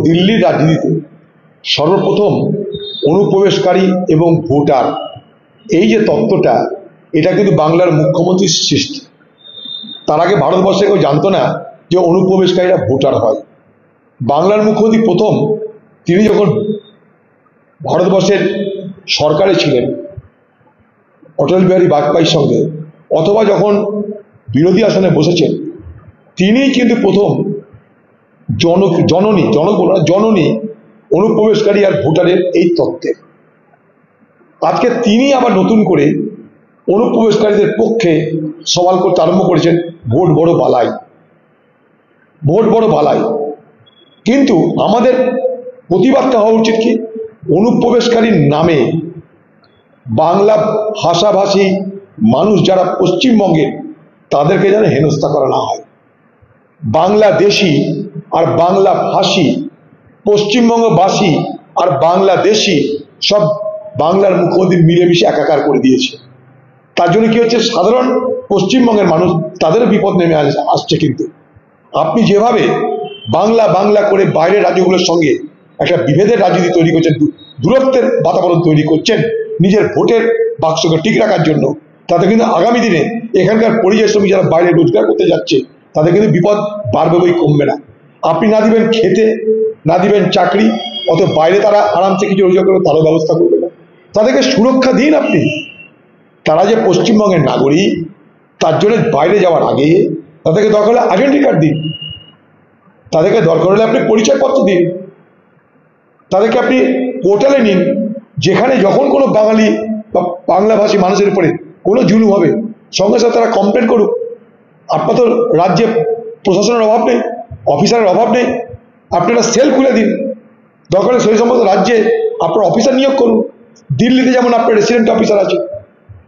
দিল্লির রাজনীতিতে সর্বপ্রথম অনুপ্রবেশকারী এবং ভোটার এই যে তত্ত্বটা, এটা কিন্তু বাংলার মুখ্যমন্ত্রীর সৃষ্টি। তার আগে ভারতবর্ষে কেউ জানতো না যে অনুপ্রবেশকারীরা ভোটার হয়। বাংলার মুখ্যমন্ত্রী প্রথম, তিনি যখন ভারতবর্ষের সরকারে ছিলেন অটল বিহারী বাজপেয়ীর সঙ্গে, অথবা যখন বিরোধী আসনে বসেছেন, তিনিই কিন্তু প্রথম জননী অনুপ্রবেশকারী আর ভোটারের এই তত্ত্বের। আজকে তিনি আবার নতুন করে অনুপ্রবেশকারীদের পক্ষে সওয়াল করতে আরম্ভ করেছেন, ভোট বড় বালাই, ভোট বড় বালাই। কিন্তু আমাদের প্রতিবাদটা হওয়া উচিত কি, অনুপ্রবেশকারীর নামে বাংলা ভাষাভাষী মানুষ যারা পশ্চিমবঙ্গের, তাদেরকে যেন হেনস্থা করা না হয়। বাংলাদেশি আর বাংলা ভাষী, পশ্চিমবঙ্গবাসী আর বাংলাদেশি সব বাংলার মুখ্যমন্ত্রী মিলেমিশে একাকার করে দিয়েছে। তার জন্য কি হচ্ছে, সাধারণ পশ্চিমবঙ্গের মানুষ তাদেরও বিপদ নেমে আসছে। কিন্তু আপনি যেভাবে বাংলা বাংলা করে বাইরের রাজ্যগুলোর সঙ্গে একটা বিভেদের রাজনীতি তৈরি করছেন, দূরত্বের বাতাবরণ তৈরি করছেন নিজের ভোটের বাক্সকে ঠিক রাখার জন্য, তাতে কিন্তু আগামী দিনে এখানকার পরিযায়ী শ্রমিক যারা বাইরে রোজগার করতে যাচ্ছে, তাদের কিন্তু বিপদ বাড়বে বই, কমবে না। আপনি না দিবেন খেতে, না দিবেন চাকরি, অত বাইরে তারা আরামসে কিছু রোজগার করবে, তারও ব্যবস্থা করবে না। তাদেরকে সুরক্ষা দিন আপনি। তারা যে পশ্চিমবঙ্গের নাগরিক, তার জন্য বাইরে যাওয়ার আগে তাদেরকে দরকার হলে আইডেন্টি কার্ড দিন, তাদেরকে দরকার হলে আপনি পরিচয়পত্র দিন, তাদেরকে আপনি পোর্টালে নিন, যেখানে যখন কোনো বাঙালি বা বাংলাভাষী মানুষের উপরে কোনো জুলুম হবে, সঙ্গে সঙ্গে তারা কমপ্লেন করুক। আপনার তো রাজ্যে প্রশাসনের অভাব নেই, অফিসারের অভাব নেই, আপনারা সেল খুলে দিন। দরকার সেই সমস্ত রাজ্যে আপনার অফিসার নিয়োগ করুন। দিল্লিতে যেমন আপনার রেসিডেন্ট অফিসার আছে,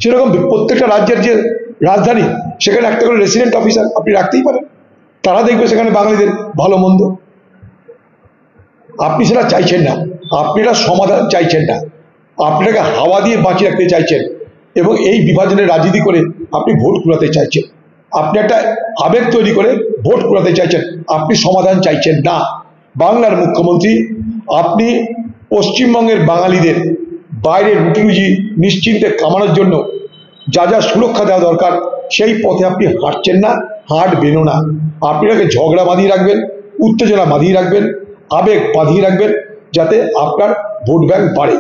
সেরকম প্রত্যেকটা রাজ্যের যে রাজধানী, সেখানে একটা করে রেসিডেন্ট অফিসার আপনি রাখতেই পারেন। তারা দেখবে সেখানে বাঙালিদের ভালো মন্দ। আপনি সেটা চাইছেন না, আপনি এটা সমাধান চাইছেন না, আপনাকে হাওয়া দিয়ে বাঁচিয়ে রাখতে চাইছেন, এবং এই বিভাজনের রাজনীতি করে আপনি ভোট কুড়াতে চাইছেন। আপনি একটা আবেগ তৈরি করে ভোট কুড়াতে চাইছেন, আপনি সমাধান চাইছেন না। বাংলার মুখ্যমন্ত্রী, আপনি পশ্চিমবঙ্গের বাঙালিদের বাইরে রুটি রুজি নিশ্চিন্তে কামানোর জন্য যা যা সুরক্ষা দেওয়া দরকার, সেই পথে আপনি হাঁটছেন না, হাঁটবেনও না। আপনি এটাকে ঝগড়া বাঁধিয়ে রাখবেন, উত্তেজনা বাঁধিয়ে রাখবেন, আবেগ বাঁধিয়ে রাখবেন, যাতে আপনার ভোট ব্যাংক বাড়ে।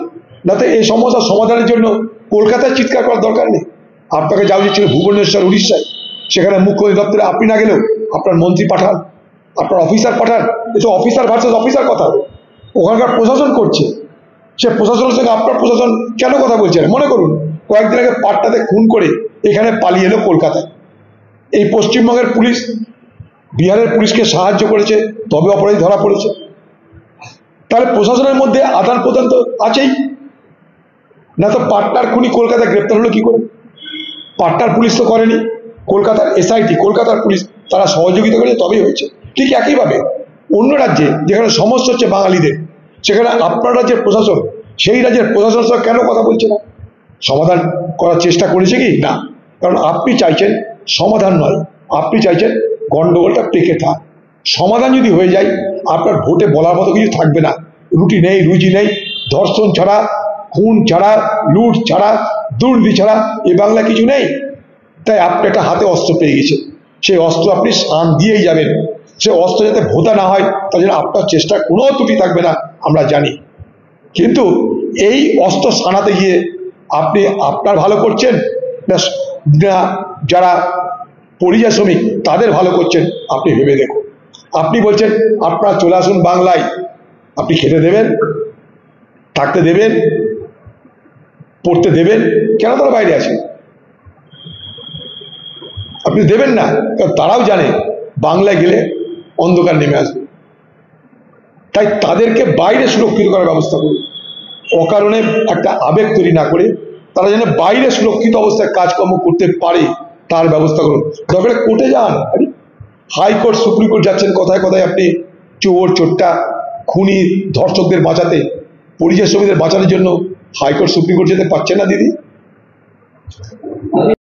যাতে এই সমস্যার সমাধানের জন্য কলকাতায় চিৎকার করার দরকার নেই। আপনাকে যাওয়া উচিত ছিল ভুবনেশ্বর, উড়িষ্যায়। সেখানে মুখ্যমন্ত্রী দপ্তরে আপনি না গেলেও আপনার মন্ত্রী পাঠান, আপনার অফিসার পাঠান। এসব অফিসার ভার্সেস অফিসার কথা, ওখানকার প্রশাসন করছে, সে প্রশাসনের সঙ্গে আপনার প্রশাসন কেন কথা বলছে না? মনে করুন কয়েকদিন আগে পাট্টাতে খুন করে এখানে পালিয়ে এলো কলকাতায়। এই পশ্চিমবঙ্গের পুলিশ বিহারের পুলিশকে সাহায্য করেছে, তবে অপরাধী ধরা পড়েছে। তাহলে প্রশাসনের মধ্যে আদান প্রদান তো আছেই না। তো পাটনার খুনি কলকাতায় গ্রেপ্তার হলো কি করে? পাটনার পুলিশ তো করেনি, কলকাতার এসআইটি, কলকাতার পুলিশ, তারা সহযোগিতা করেছে, তবেই হয়েছে। ঠিক একইভাবে অন্য রাজ্যে যেখানে সমস্যা হচ্ছে বাঙালিদের, সেখানে আপনার রাজ্যের প্রশাসন সেই রাজ্যের প্রশাসনের সঙ্গে কেন কথা বলছে না? সমাধান করার চেষ্টা করেছে কি না? কারণ আপনি চাইছেন সমাধান নয়, আপনি চাইছেন গন্ডগোলটা পেকে থাক। সমাধান যদি হয়ে যায়, আপনার ভোটে বলার মতো কিছু থাকবে না। রুটি নেই, রুজি নেই, ধর্ষণ ছাড়া, খুন ছাড়া, লুট ছাড়া, দুর্নীতি ছাড়া এ বাংলা কিছু নেই। তাই আপনি একটা হাতে অস্ত্র পেয়ে গেছেন, সেই অস্ত্র আপনি শান দিয়েই যাবেন। সে অস্ত্র যাতে ভোতা না হয়, তার জন্য আপনার চেষ্টা কোনো ত্রুটি থাকবে না, আমরা জানি। কিন্তু এই অস্ত্র সানাতে গিয়ে আপনি আপনার ভালো করছেন না যারা পরিযায়ী শ্রমিক তাদের ভালো করছেন, আপনি ভেবে দেখুন। আপনি বলছেন আপনারা চলে আসুন বাংলায়, আপনি খেতে দেবেন, থাকতে দেবেন, পড়তে দেবেন, কেন তারা বাইরে আছে? আপনি দেবেন না, কারণ তারাও জানে বাংলায় গেলে অন্ধকার নেমে আসবে। তাই তাদেরকে বাইরে সুরক্ষিত করার ব্যবস্থা করুন। অকারণে একটা আবেগ তৈরি না করে তারা যেন বাইরে সুরক্ষিত অবস্থায় কাজকর্ম করতে পারে, তার ব্যবস্থা করুন। দরকার কোর্টে যান, হাইকোর্ট, সুপ্রিম কোর্ট যাচ্ছেন কথায় কথায় আপনি চোর চোট্টা খুনি ধর্ষকদের বাঁচাতে, পরিযায়ী শ্রমিকদের বাঁচানোর জন্য হাইকোর্ট সুপ্রিম কোর্ট যেতে পারছেন না দিদি।